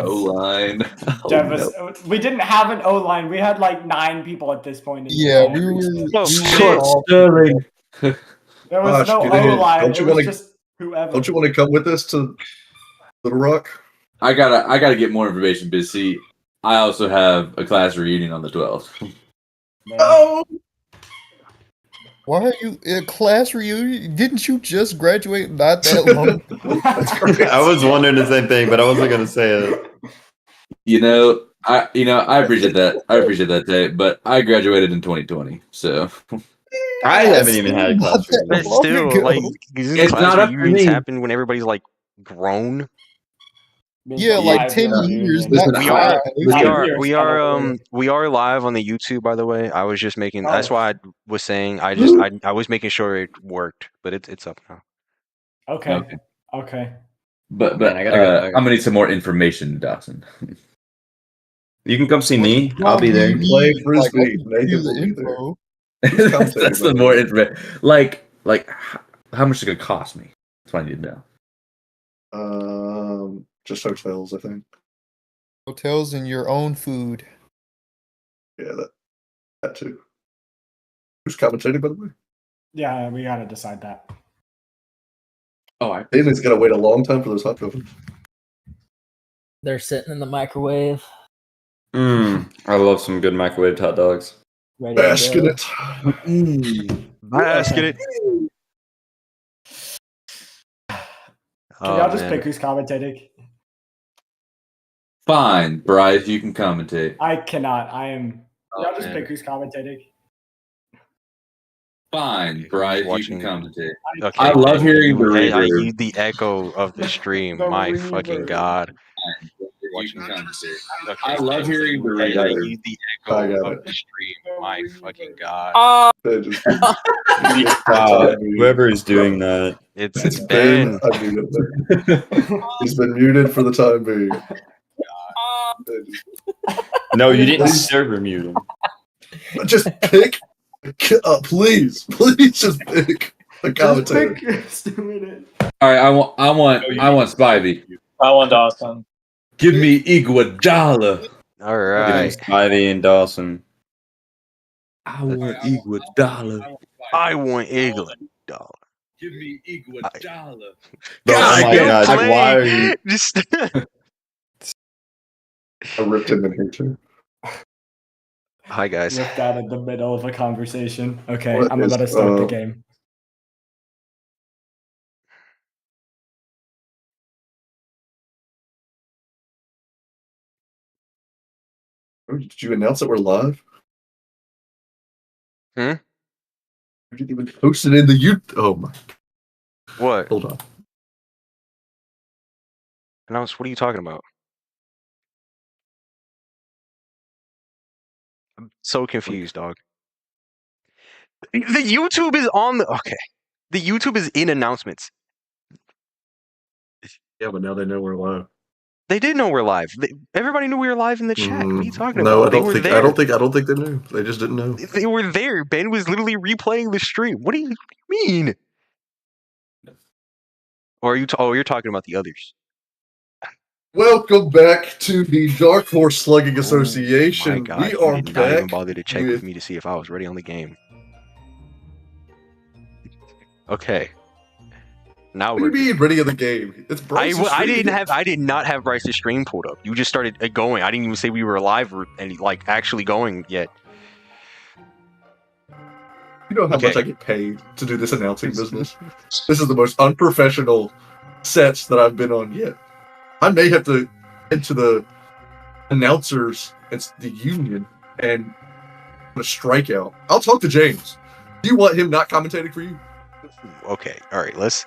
O-line. We didn't have an O-line. We had like 9 people at this point. Yeah, we were Sterling. There was no O-line. It was just whoever. Don't you want to come with us to Little Rock? I gotta get more information, but see, I also have a class reunion on the 12th. Oh! Why are you a class reunion? Didn't you just graduate not that long? I was wondering the same thing, but I wasn't gonna say it. I appreciate that. I appreciate that, Tay, but I graduated in 2020, so I haven't even had a class Not that reunion. But long still, ago. like, It's class not up to reunions me. happen when everybody's like grown. Yeah, like 10 years. Listen, not We five. are we are live on the YouTube, by the way. I was just making. That's why I was saying. I was making sure it worked, but it's up now. Okay. But Man, I gotta I'm gonna need some more information, Dawson. You can come see me. I'll be there. Play Like, Frisbee. I can Nathan give will the be there. info. That's the more information. Like how much is it gonna cost me? That's what I need to know. Just hotels, I think. Hotels and your own food. Yeah, that too. Who's commentating, by the way? Yeah, we gotta decide that. Nathan's gonna wait a long time for those hot dogs. They're sitting in the microwave. I love some good microwaved hot dogs. Ready to Basking go. it. Basket it. Can y'all just pick who's commentating? Fine, Bryce, you can commentate. I cannot. I am. Y'all just man. pick who's commentating. Fine, Bryce, you can commentate. Okay, I love hearing the I reverb. need the echo of the stream. The My reverb. fucking god. You can commentate. Okay, I love hearing the I reverb. need the I echo got of it. the stream. My fucking god. They just- Wow, whoever is doing that. It's Ben. I muted him. He's been muted for the time being. No, you didn't server mute him. Just pick. Please just pick a commentator. All right, I want Spivey. I want Dawson. Give me Iguodala. All right. Spivey and Dawson. I want Iguodala. I want England. Give me Iguodala. Oh my god, play. why are you? Just I ripped him in here too. Hi guys. Ripped out in the middle of a conversation. Okay, What I'm about to is, start the game. Did you announce that we're live? Hmm? You didn't even post it in the YouTube. Oh my. What? Hold on. Announce? What are you talking about? I'm so confused, dog. The YouTube is on the okay. The YouTube is in announcements. Yeah, but now they know we're live. They did know we're live. Everybody knew we were live in the chat. What are you talking No, about? I don't think they knew. They just didn't know. They were there. Ben was literally replaying the stream. What do you mean? Or are you? You're talking about the others. Welcome back to the Dark Horse Slugging Association. My God, We you are did not even back. bother to check with me to see if I was ready on the game. Okay. Now What do we're you mean ready in the game? It's Bryce's I stream. did not have Bryce's stream pulled up. You just started going. I didn't even say we were live and like actually going yet. You know how much I get paid to do this announcing business? This is the most unprofessional sets that I've been on yet. I may have to enter the announcers, it's the union, and a strikeout. I'll talk to James. Do you want him not commentating for you? Okay, all right. Let's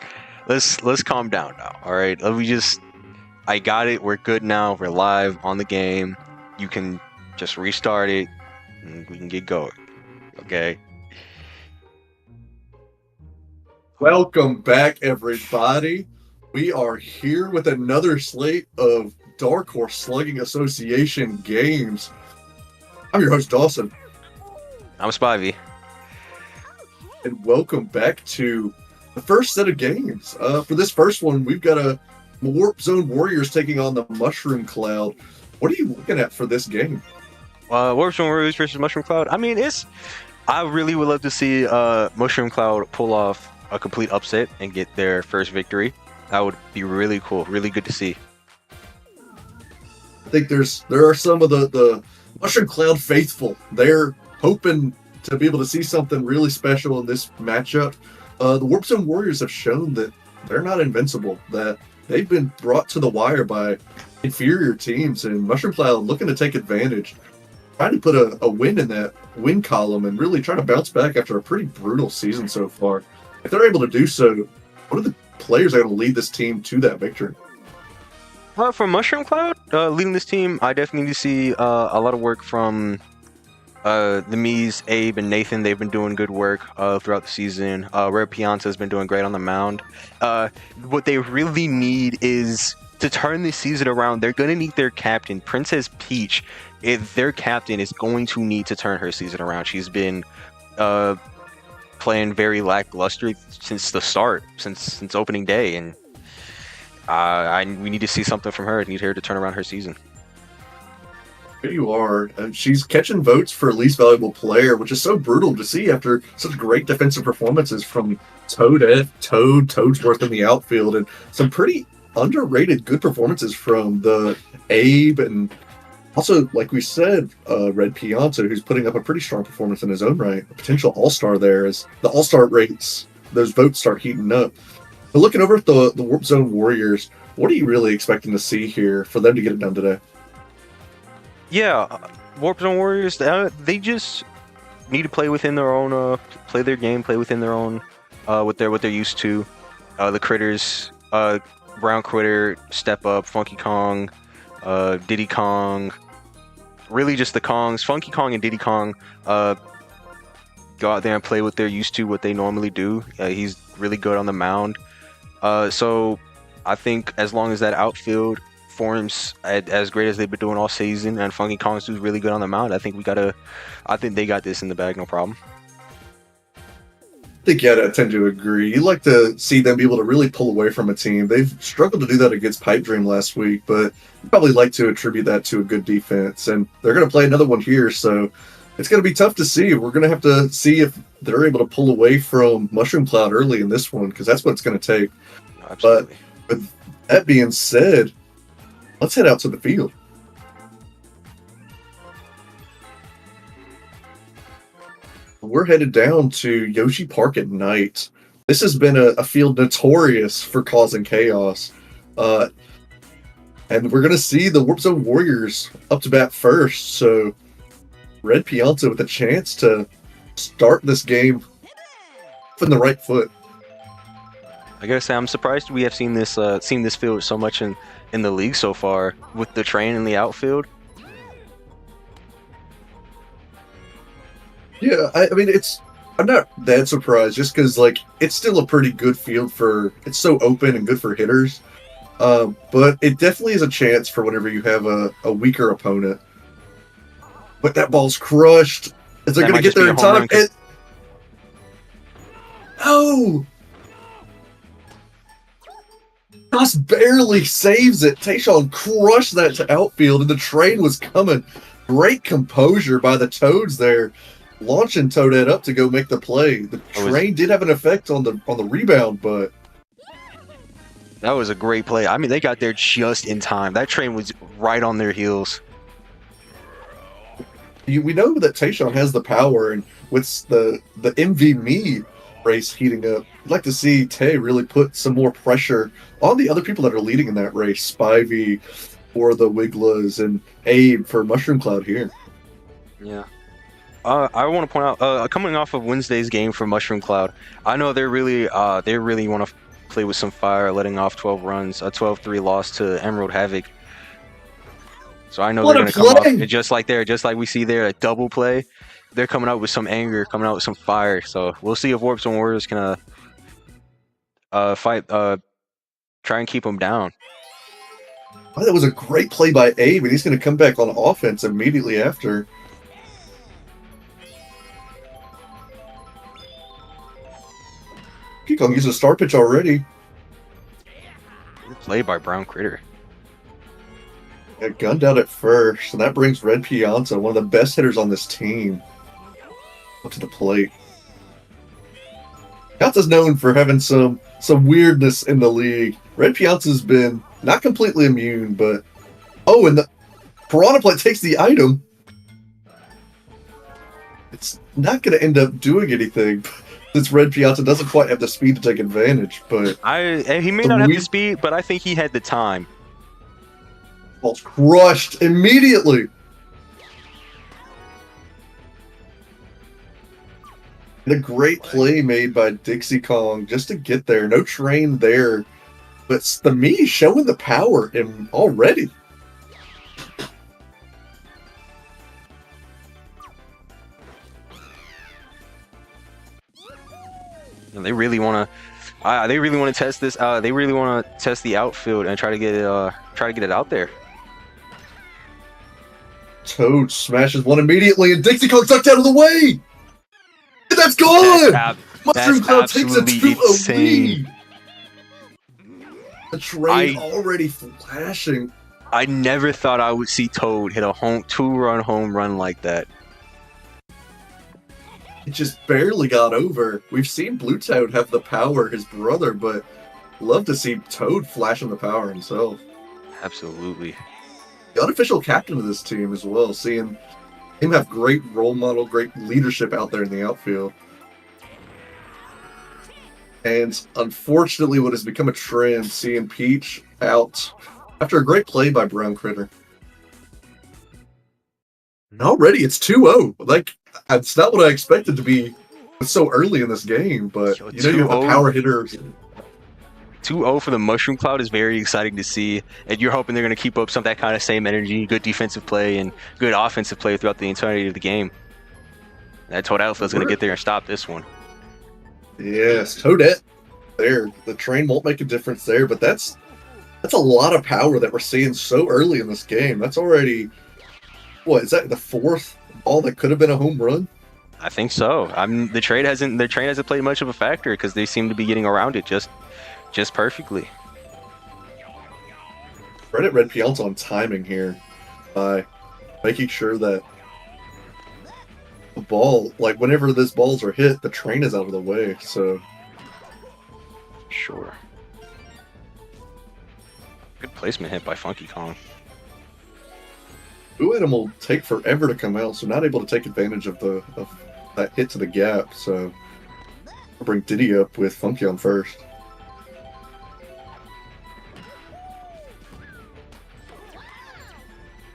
calm down now. All right, let me just. I got it. We're good now. We're live on the game. You can just restart it, and we can get going. Okay. Welcome back, everybody. We are here with another slate of Dark Horse Slugging Association games. I'm your host, Dawson. I'm Spivey. And welcome back to the first set of games. For this first one, we've got a Warp Zone Warriors taking on the Mushroom Cloud. What are you looking at for this game? Warp Zone Warriors versus Mushroom Cloud. I mean, I really would love to see Mushroom Cloud pull off a complete upset and get their first victory. That would be really cool, really good to see. I think there are some of the Mushroom Cloud faithful. They're hoping to be able to see something really special in this matchup. The Warp Zone Warriors have shown that they're not invincible, that they've been brought to the wire by inferior teams, and Mushroom Cloud looking to take advantage, trying to put a win in that win column and really trying to bounce back after a pretty brutal season so far. If they're able to do so, what are the players that are going to lead this team to that victory? For Mushroom Cloud, leading this team, I definitely need to see a lot of work from the Mies, Abe, and Nathan. They've been doing good work throughout the season. Red Pianta has been doing great on the mound. What they really need is to turn this season around. They're going to need their captain, Princess Peach. Their captain is going to need to turn her season around. She's been playing very lackluster since the start, since opening day, and we need to see something from her. I need her to turn around her season. Here you are. She's catching votes for least valuable player, which is so brutal to see after such great defensive performances from Toadsworth in the outfield, and some pretty underrated good performances from the Abe, and also, like we said, Red Pianta, who's putting up a pretty strong performance in his own right. A potential all-star there as the all-star rates, those votes start heating up. But looking over at the Warp Zone Warriors, what are you really expecting to see here for them to get it done today? Yeah, Warp Zone Warriors, they just need to play within their own, play their game, play within their own, what they're used to. The critters, Brown Critter, Step Up, Funky Kong, Diddy Kong, really just the Kongs, Funky Kong and Diddy Kong, go out there and play what they're used to, what they normally do. He's really good on the mound. So I think as long as that outfield forms as great as they've been doing all season, and Funky Kong's doing really good on the mound, I think they got this in the bag, no problem. I think, yeah, I tend to agree. You like to see them be able to really pull away from a team. They've struggled to do that against Pipe Dream last week, but you probably like to attribute that to a good defense. And they're going to play another one here, so it's going to be tough to see. We're going to have to see if they're able to pull away from Mushroom Cloud early in this one, because that's what it's going to take. Absolutely. But with that being said, let's head out to the field. We're headed down to Yoshi Park at night. This has been a field notorious for causing chaos. And we're going to see the Warp Zone Warriors up to bat first. So Red Pianta with a chance to start this game from the right foot. I gotta say, I'm surprised we have seen this field so much in the league so far with the train in the outfield. Yeah, I mean, I'm not that surprised just because, like, it's still a pretty good field it's so open and good for hitters. But it definitely is a chance for whenever you have a weaker opponent. But that ball's crushed. Is they going to get there in time? Oh! Just barely saves it. Tayshawn crushed that to outfield, and the train was coming. Great composure by the Toads there, launching Toadette up to go make the play. The train did have an effect on the rebound, but that was a great play. I mean, they got there just in time. That train was right on their heels. We know that Tayshawn has the power, and with the MV Me race heating up, I'd like to see Tay really put some more pressure on the other people that are leading in that race. Spivey for the Wigglas and Abe for Mushroom Cloud here. Yeah. I want to point out, coming off of Wednesday's game for Mushroom Cloud, I know they really want to play with some fire, letting off 12 runs, a 12-3 loss to Emerald Havoc. So I know they're going to come off just like we see there, a double play. They're coming out with some anger, coming out with some fire. So we'll see if Warp Zone Warriors can fight, try and keep them down. Oh, that was a great play by Abe, and he's going to come back on offense immediately after. Kong used a star pitch already. play by Brown Critter. Got gunned out at first, and that brings Red Pianta, one of the best hitters on this team, up to the plate. Pianta's known for having some weirdness in the league. Red Pianta's been not completely immune, but and the Piranha Plant takes the item. It's not going to end up doing anything since Red Pianta doesn't quite have the speed to take advantage. But he may not have the speed, but I think he had the time. Ball's crushed immediately. And a great play made by Dixie Kong just to get there. No train there, but the me showing the power in already. And they really want to test this. They really want to test the outfield and try to get it out there. Toad smashes one immediately, and Dixie Kong tucked out of the way. And that's gone. Mushroom Cloud takes a 2-0 lead. The train already flashing. I never thought I would see Toad hit a 2-run home run like that. It just barely got over. We've seen Blue Toad have the power, his brother, but love to see Toad flashing the power himself. Absolutely. The unofficial captain of this team as well, seeing him have great role model, great leadership out there in the outfield. And unfortunately, what has become a trend, seeing Peach out after a great play by Brown Critter. And already it's 2-0. Like, it's not what I expected to be so early in this game, but you know, you have the power hitters. 2-0 for the Mushroom Cloud is very exciting to see, and you're hoping they're going to keep up that kind of same energy, good defensive play, and good offensive play throughout the entirety of the game. That Toad outfield's going to get there and stop this one. Yes, Toadette there. The train won't make a difference there, but that's a lot of power that we're seeing so early in this game. That's already, what, is that the fourth ball that could have been a home run? I think so. The train hasn't played much of a factor because they seem to be getting around it just perfectly. Credit Red Pianta on timing here by making sure that the ball, like whenever these balls are hit, the train is out of the way. So sure. Good placement hit by Funky Kong. Blue Item will take forever to come out, so not able to take advantage of that hit to the gap. So I'll bring Diddy up with Funky on first.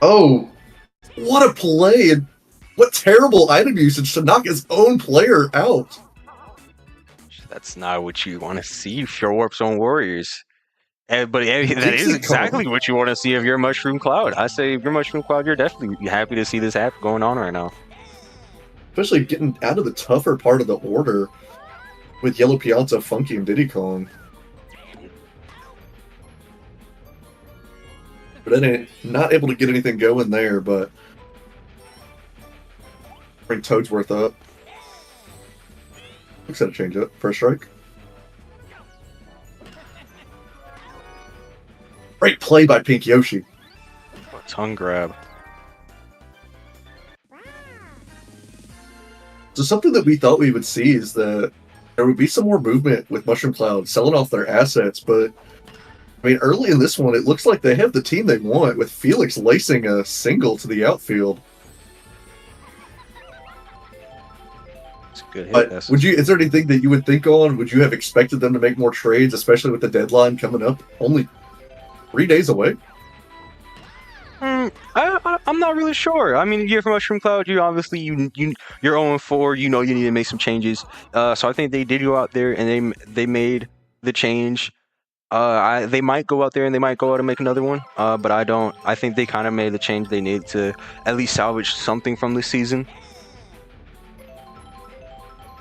Oh, what a play, and what terrible item usage to knock his own player out. That's not what you want to see for Warp's Own Warriors. But that is exactly what you want to see of your Mushroom Cloud. I say, if you're Mushroom Cloud, you're definitely happy to see this going on right now. Especially getting out of the tougher part of the order with Yellow Pianta, Funky, and Diddy Kong. But then not able to get anything going there, but bring Toadsworth up. Looks at a change up. First strike. Great play by Pink Yoshi. Tongue grab. So something that we thought we would see is that there would be some more movement with Mushroom Cloud selling off their assets, but I mean, early in this one, it looks like they have the team they want, with Felix lacing a single to the outfield. It's a good hit. But is there anything that you would think on? Would you have expected them to make more trades, especially with the deadline coming up only 3 days away? I'm not really sure. I mean, you're from Mushroom Cloud. You obviously you're 0-4. You know you need to make some changes. So I think they did go out there and they made the change. They might go out there and they might go out and make another one. But I don't. I think they kind of made the change they needed to at least salvage something from this season.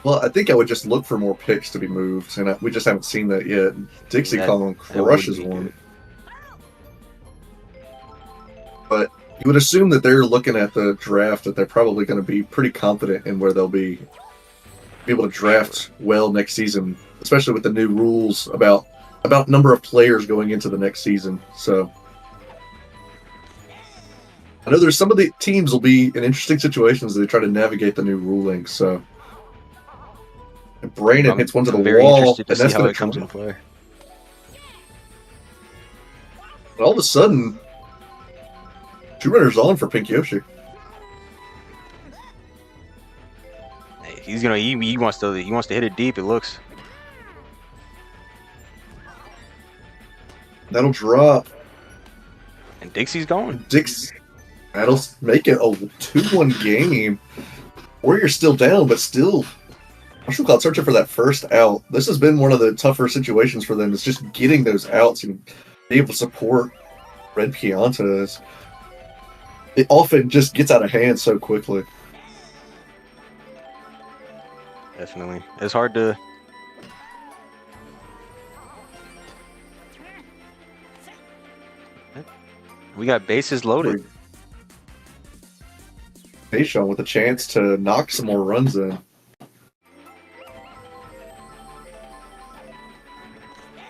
Well, I think I would just look for more picks to be moved, and we just haven't seen that yet. Dixie Kong crushes one. But you would assume that they're looking at the draft, that they're probably going to be pretty confident in where they'll be able to draft well next season, especially with the new rules about about number of players going into the next season. So I know there's some of the teams will be in interesting situations as they try to navigate the new ruling. So and Brandon hits one to the very wall, interested to and see that's how going it to comes into play. All of a sudden, 2 runners on for Pink Yoshi. Hey, he's gonna he wants to hit it deep. It looks. That'll drop. And Dixie's going. That'll make it a 2-1 game. Warriors still down, but still, Marshall Cloud searching for that first out. This has been one of the tougher situations for them. It's just getting those outs and be able to support Red Piantas. It often just gets out of hand so quickly. Definitely, it's hard to. We got bases loaded. Nation with a chance to knock some more runs in.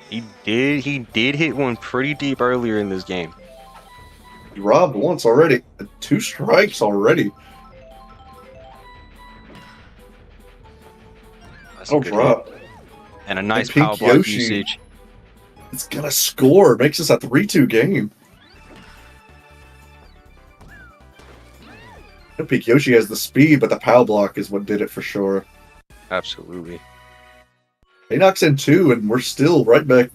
He did hit one pretty deep earlier in this game. He robbed once already. 2 strikes already. That's That'll a good drop. hit. And a nice Pink power block Yoshi. usage. It's gonna score. Makes this a 3-2 game. Pink Yoshi has the speed, but the power block is what did it for sure. Absolutely. He knocks in 2, and we're still right back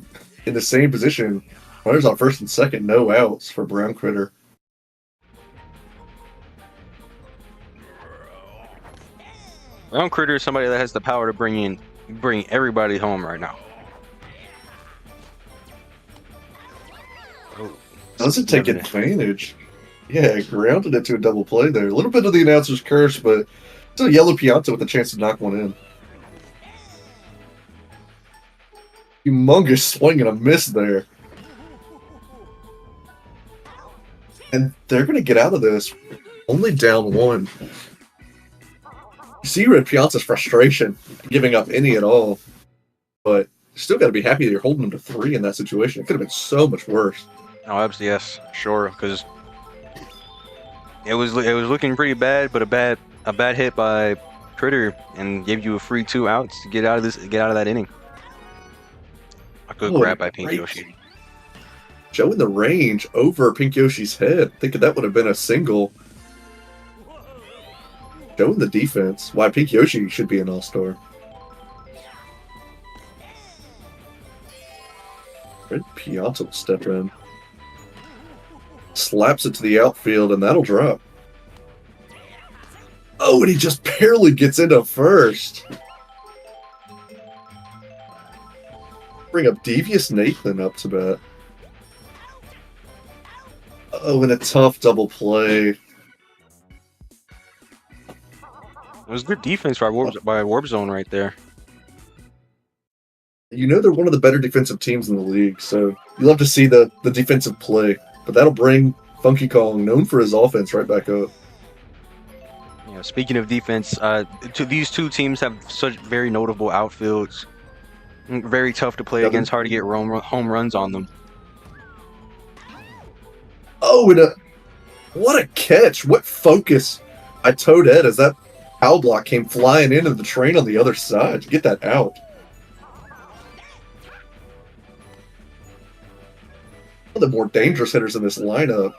in the same position. Runners on first and second, no outs for Brown Critter. Brown Critter is somebody that has the power to bring everybody home right now. Oh, Doesn't take advantage. Yeah, grounded it to a double play there. A little bit of the announcer's curse, but still yellow Pianta with a chance to knock one in. Humongous swing and a miss there. And they're going to get out of this only down 1. You see Red Pianta's frustration, giving up any at all. But you still got to be happy that you're holding them to 3 in that situation. It could have been so much worse. Oh, absolutely, yes, sure, because it was looking pretty bad, but a bad hit by Critter and gave you a free 2 outs to get out of that inning. A good grab by Pink Yoshi. Showing the range over Pink Yoshi's head. Thinking that would have been a single. Showing the defense. Why Pink Yoshi should be an all-star. Red Pianta will step in. Slaps it to the outfield, and that'll drop. Oh, and he just barely gets into first. Bring up Devious Nathan up to bat. Oh, and a tough double play. It was good defense by Warp Zone right there. You know they're one of the better defensive teams in the league, so you love to see the defensive play. But that'll bring Funky Kong, known for his offense, right back up. Yeah, speaking of defense, these 2 teams have such very notable outfields. Very tough to play against, hard to get home runs on them. Oh, and what a catch! What focus by Toadette as that foul block came flying into the train on the other side to get that out. One of the more dangerous hitters in this lineup.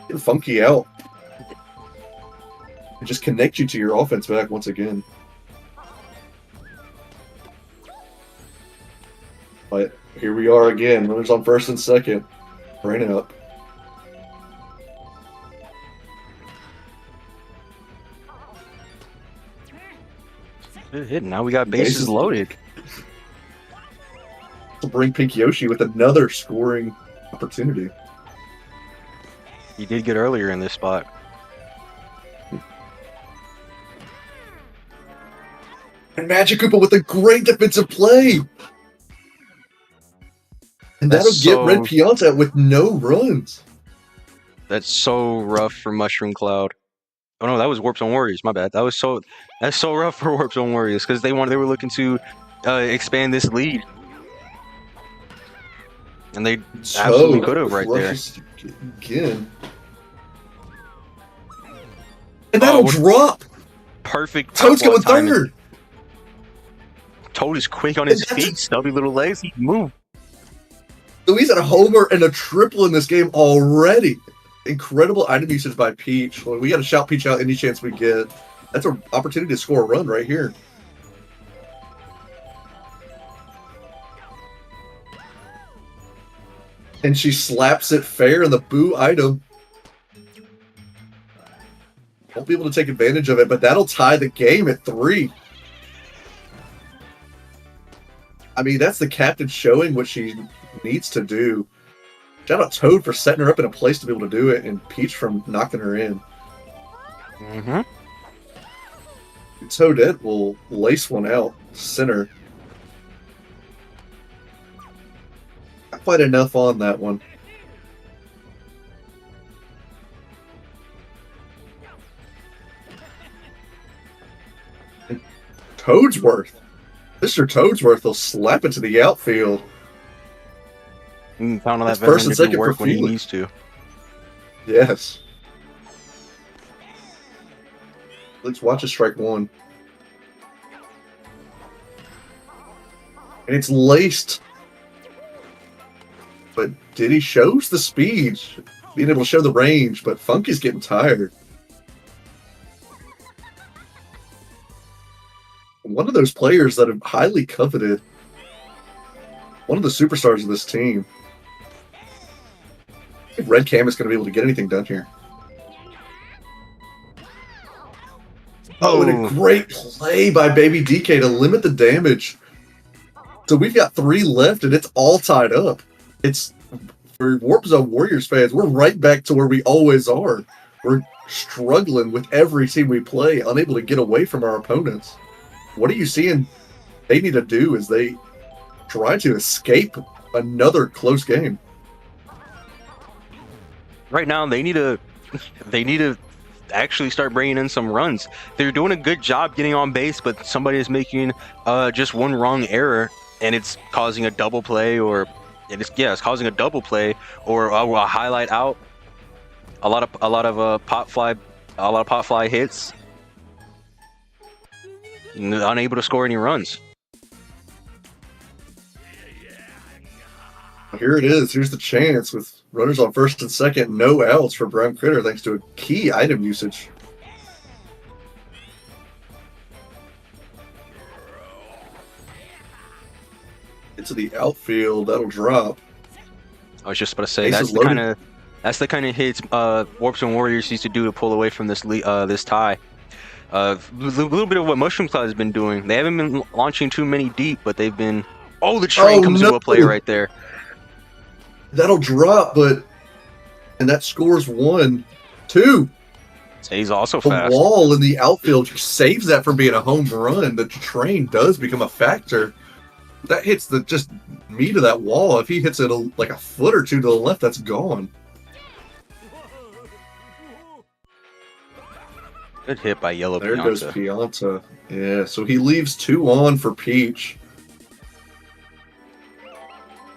Get Funky out. And just connect you to your offense back once again. But here we are again. Runners on first and second. Brandon up. Good hit. Now we got bases loaded. To bring Pink Yoshi with another scoring opportunity. He did good earlier in this spot. And Magic Koopa with a great defensive play. And that'll get Red Pianta with no runs. That's so rough for Mushroom Cloud. Oh no, that was Warp Zone Warriors. My bad. That's so rough for Warp Zone Warriors because they were looking to expand this lead. And they absolutely Toad could have right there. crushes again. And that'll drop. Perfect. Toad's outlaw going timing. third. Toad is quick on his And that's feet. Stubby little legs. He can move. So he's at a homer and a triple in this game already. Incredible item usage by Peach. Well, we got to shout Peach out any chance we get. That's an opportunity to score a run right here. And she slaps it fair in the boo item. Won't be able to take advantage of it, but that'll tie the game at 3. I mean, that's the captain showing what she needs to do. Shout out Toad for setting her up in a place to be able to do it, and Peach from knocking her in. Mm-hmm. Toadette will lace one out center. Not quite enough on that one. And Toadsworth. Mr. Toadsworth will slap it to the outfield. Found all that That's first and veteran to do second work for when he Felix. needs to. Yes. Let's watch a strike one. And it's laced. But Diddy shows the speed, being able to show the range, but Funky's getting tired. One of those players that are highly coveted. One of the superstars of this team. If Red Cam is going to be able to get anything done here. Oh, and a great play by Baby DK to limit the damage. So we've got 3 left, and it's all tied up. It's for Warp Zone Warriors fans, we're right back to where we always are. We're struggling with every team we play, unable to get away from our opponents. What are you seeing they need to do as they try to escape another close game? Right now, they need to actually start bringing in some runs. They're doing a good job getting on base, but somebody is making just one wrong error, and it's causing a double play, or it's causing a double play or a highlight out. A lot of pop fly hits. Unable to score any runs. Here it is. Here's the chance with runners on first and second, no outs for Brown Critter thanks to a key item usage. Into the outfield, that'll drop. I was just about to say Bases that's the kind of hits Warp Zone Warriors used to do to pull away from this this tie. A little bit of what Mushroom Cloud has been doing. They haven't been launching too many deep, but they've been. Oh, the train comes into a play right there. That'll drop, and that scores 1, 2. So he's also The fast. wall in the outfield saves that from being a home run. The train does become a factor. That hits the just meat of that wall. If he hits it like a foot or two to the left, that's gone. Good hit by Yellow There goes Pianta. Pianta. Yeah, so he leaves 2 on for Peach.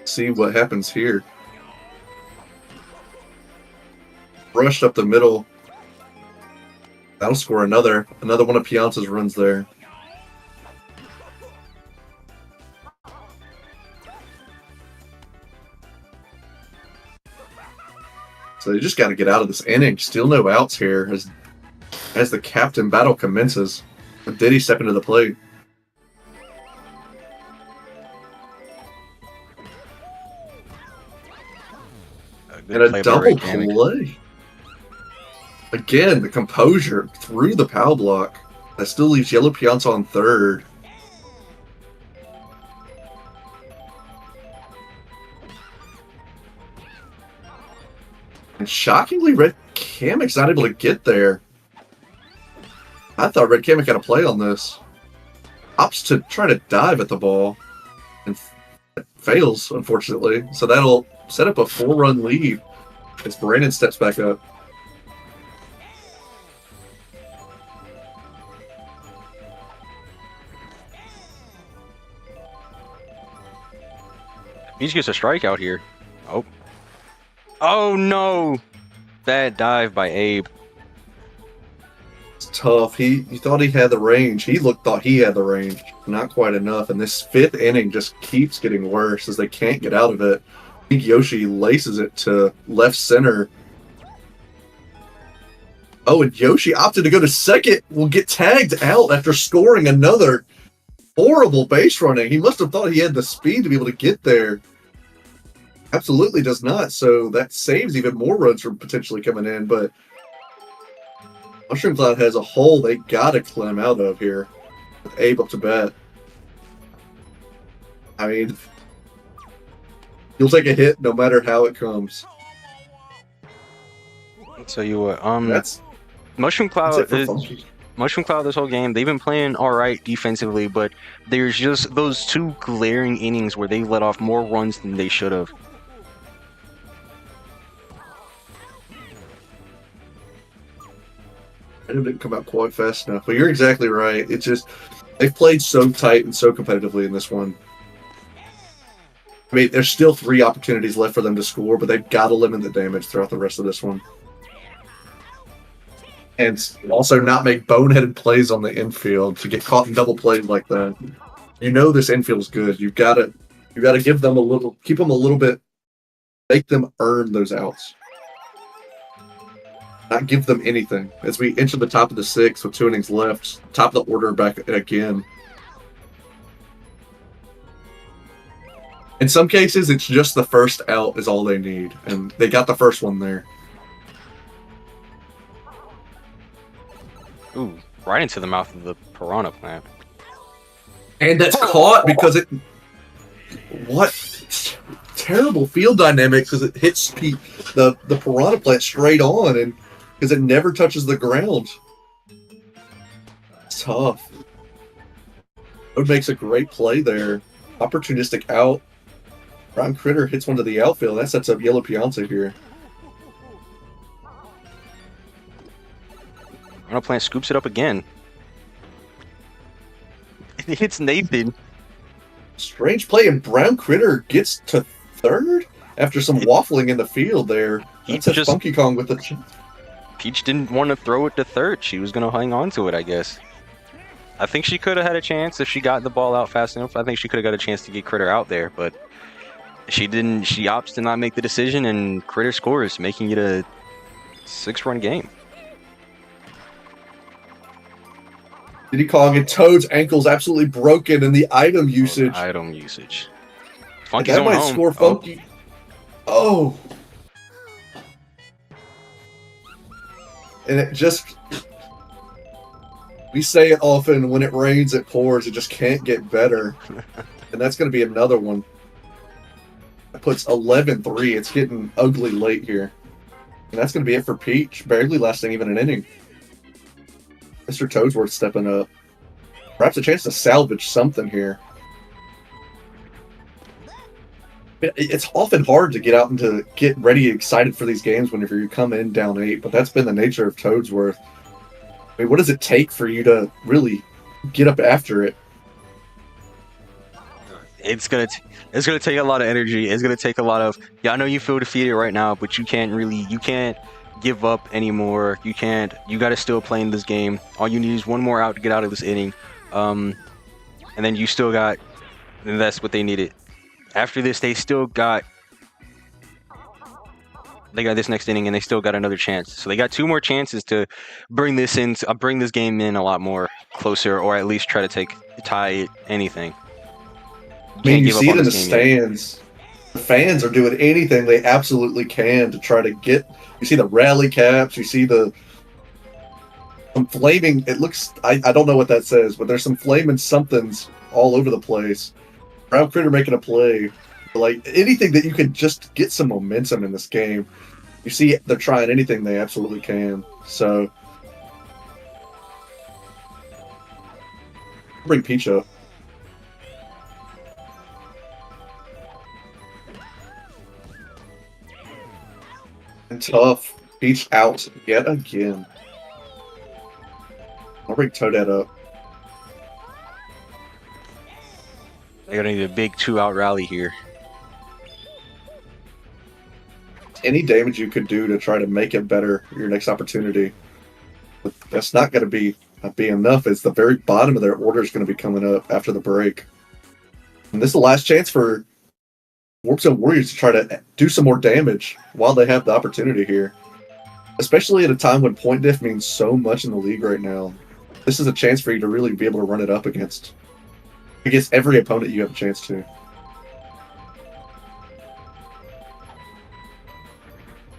See what happens here. Rushed up the middle. That'll score another one of Pianta's runs there. So you just got to get out of this inning. Still no outs here as the captain battle commences. With Diddy stepping to the plate. And a double play. Again, the composure through the power block. That still leaves Yellow Pianta on third. And shockingly, Red Kamek's not able to get there. I thought Red Kamek had a play on this. Opts to try to dive at the ball. And fails, unfortunately. So that'll set up a 4-run lead as Brandon steps back up. He just gets a strikeout here. Oh. Oh no! Bad dive by Abe. It's tough. He thought he had the range. Thought he had the range. Not quite enough. And this 5th inning just keeps getting worse as they can't get out of it. I think Yoshi laces it to left center. Oh, and Yoshi opted to go to second. Will get tagged out after scoring another horrible base running. He must have thought he had the speed to be able to get there. Absolutely does not. So that saves even more runs from potentially coming in. But Mushroom Cloud has a hole they gotta climb out of here with Abe up to bat. I mean, you'll take a hit no matter how it comes. So you what? That's Mushroom it Cloud for is Funky. Mushroom Cloud this whole game. They've been playing all right defensively, but there's just those 2 glaring innings where they let off more runs than they should have. It didn't come out quite fast enough, but you're exactly right. It's just they've played so tight and so competitively in this one. I mean, there's still 3 opportunities left for them to score, but they've got to limit the damage throughout the rest of this one. And also not make boneheaded plays on the infield to get caught in double plays like that. You know this infield's good. You gotta give them keep them a little bit, make them earn those outs. Not give them anything. As we enter the top of the 6th with 2 innings left, top of the order back again. In some cases, it's just the first out is all they need, and they got the first one there. Ooh, right into the mouth of the piranha plant. And that's caught because it... What? Terrible field dynamics because it hits the piranha plant straight on, and because it never touches the ground. It's tough. It makes a great play there. Opportunistic out. Brown Critter hits one to the outfield. That sets up Yellow Pianta here. Piranha plant scoops it up again. It hits Nathan. Strange play, and Brown Critter gets to third after some waffling in the field there. He That's just- Funky Kong with the... Peach didn't want to throw it to third. She was going to hang on to it, I guess. I think she could have had a chance if she got the ball out fast enough. I think she could have got a chance to get Critter out there, but she didn't. She opts to not make the decision, and Critter scores, making it a 6-run game. Diddy Kong and Toad's ankle's absolutely broken, and the item usage. Item usage. And Funky's that going might home. score Funky. Oh. And it just... We say it often, when it rains, it pours. It just can't get better. And that's going to be another one. That puts 11-3. It's getting ugly late here. And that's going to be it for Peach. Barely lasting even an inning. Mr. Toadsworth stepping up. Perhaps a chance to salvage something here. It's often hard to get out and to get ready, excited for these games whenever you come in down 8, but that's been the nature of Toadsworth. I mean, what does it take for you to really get up after it? It's gonna take a lot of energy. It's gonna take a lot of. Yeah, I know you feel defeated right now, but you can't give up anymore. You can't. You got to still play in this game. All you need is one more out to get out of this inning, and then you still got. And that's what they needed. After this, they got this next inning, and they still got another chance. So they got 2 more chances to bring this game in a lot more closer, or at least try to tie it, anything. I mean, you see it in the stands. The fans are doing anything they absolutely can to try to get. You see the rally caps. You see some flaming. It looks. I don't know what that says, but there's some flaming somethings all over the place. Brown Critter making a play. Like anything that you can just get some momentum in this game. You see they're trying anything they absolutely can. So bring Peach up. And tough. Peach out yet again. I'll bring Toadette up. They're gonna need a big 2-out rally here. any damage you could do to try to make it better your next opportunity. But that's not going to be enough. It's the very bottom of their order is going to be coming up after the break. And this is the last chance for Warp Zone Warriors to try to do some more damage while they have the opportunity here. Especially at a time when point diff means so much in the league right now. This is a chance for you to really be able to run it up against every opponent you have a chance to.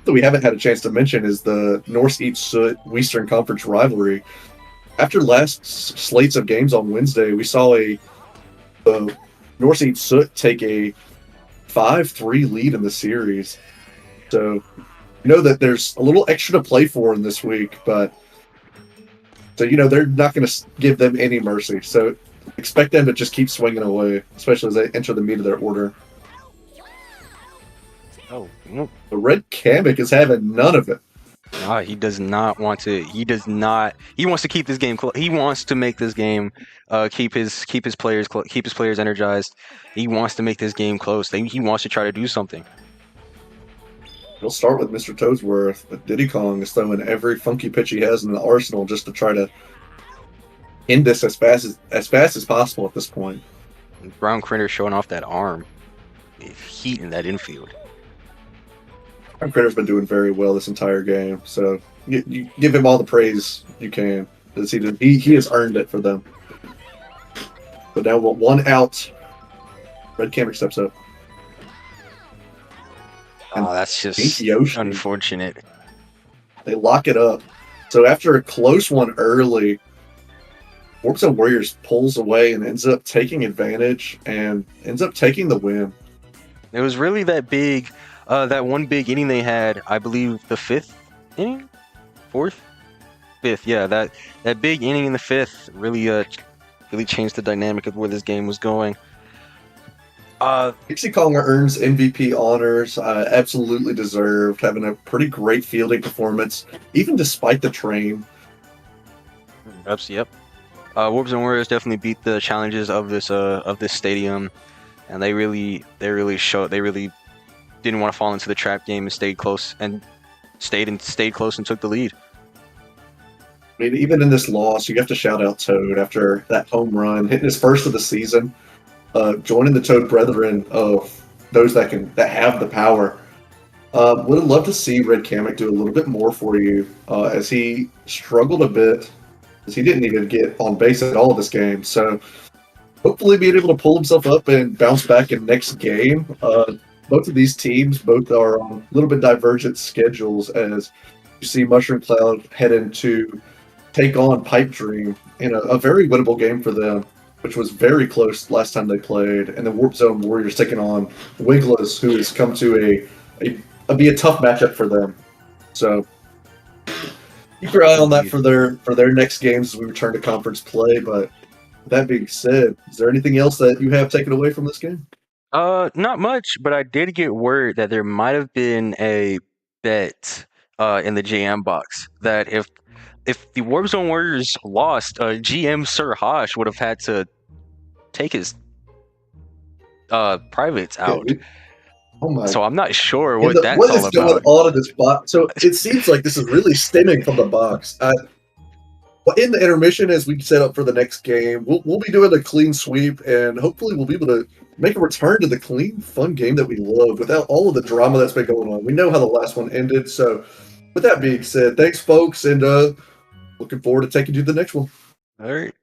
That we haven't had a chance to mention is the North East Soot Western Conference rivalry. After last slates of games on Wednesday, we saw a North East Soot take a 5-3 lead in the series. So you know that there's a little extra to play for in this week, but so you know they're not going to give them any mercy. So expect them to just keep swinging away, especially as they enter the meat of their order. Oh, no. The Red Kamek is having none of it. He does not want to. He does not. He wants to keep this game close. He wants to make this game, keep his players energized. He wants to make this game close. He wants to try to do something. It'll start with Mr. Toadsworth, but Diddy Kong is throwing every funky pitch he has in the arsenal just to try to end this as fast as possible at this point. Brown Critter showing off that arm, heat in that infield. Brown Critter's been doing very well this entire game, so you give him all the praise you can. He has earned it for them. But now with one out, Red Kamek steps up. Oh, that's just unfortunate. They lock it up. So after a close one early, Warp Zone Warriors pulls away and ends up taking advantage and ends up taking the win. It was really that big, that one big inning they had. I believe the fifth inning, fifth. Yeah, that big inning in the fifth really changed the dynamic of where this game was going. Dixie Kong earns MVP honors. Absolutely deserved, having a pretty great fielding performance, even despite the train. Yep. Warp Zone Warriors definitely beat the challenges of this stadium, and they really didn't want to fall into the trap game and stayed close and stayed close and took the lead. I mean, even in this loss, you have to shout out Toad after that home run, hitting his first of the season. Joining the Toad Brethren of those that have the power. Would have loved to see Red Kamek do a little bit more for you, as he struggled a bit, as he didn't even get on base at all this game. So hopefully being able to pull himself up and bounce back in next game. Both of these teams are on a little bit divergent schedules, as you see Mushroom Cloud heading to take on Pipe Dream in a very winnable game for them, which was very close last time they played, and the Warp Zone Warriors taking on Wiggles, who has come to be a tough matchup for them. So keep your eye on that for their next games as we return to conference play. But with that being said, is there anything else that you have taken away from this game? Not much, but I did get word that there might have been a bet in the JM box that if the Warp Zone Warriors lost, GM Sir Hosh would have had to take his privates out. Oh my! So I'm not sure what that's what all is about. going on in this box? So it seems like this is really stemming from the box. In the intermission, as we set up for the next game, we'll be doing a clean sweep, and hopefully we'll be able to make a return to the clean, fun game that we love without all of the drama that's been going on. We know how the last one ended, so with that being said, thanks, folks, and looking forward to taking you to the next one. All right.